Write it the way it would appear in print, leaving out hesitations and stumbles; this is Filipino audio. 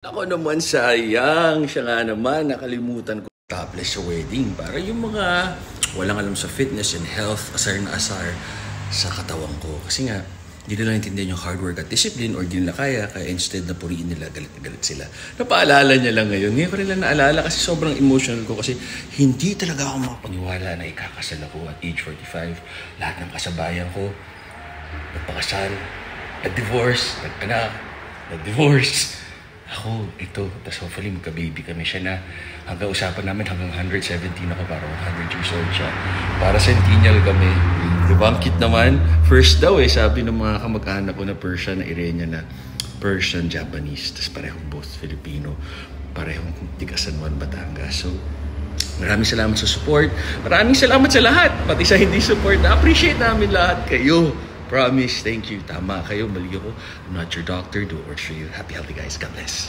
Ako naman sayang, siya nga naman, nakalimutan ko topless sa wedding para yung mga walang alam sa fitness and health, asar na asar sa katawan ko. Kasi nga, hindi nila naintindihan yung hard work at discipline or di nila kaya instead na puriin nila, galit na galit sila. Napaalala niya lang ngayon. Ngayon ko rin lang naalala kasi sobrang emotional ko kasi hindi talaga ako makapaniwala na ikakasal ako at age 45. Lahat ng kasabayan ko, nagpakasal, nag-divorce, nag-anak, nag-divorce. Ako, ito. Tapos hopefully magka-baby kami. Siya na, hanggang usapan namin hanggang 117 ako para 100 years old siya. Para centennial kami. Diba? Ang cute naman. First daw sabi ng mga kamag-anak ko na Persian, na Irene na Persian, Japanese. Tapos parehong both Filipino. Parehong tiga San Juan, Batangas. So, maraming salamat sa support. Maraming salamat sa lahat. Pati sa hindi support. Na-appreciate namin lahat kayo. Promise, thank you. Tama kayo, mali ako. I'm not your doctor. Do what works for you. Happy, healthy guys. God bless.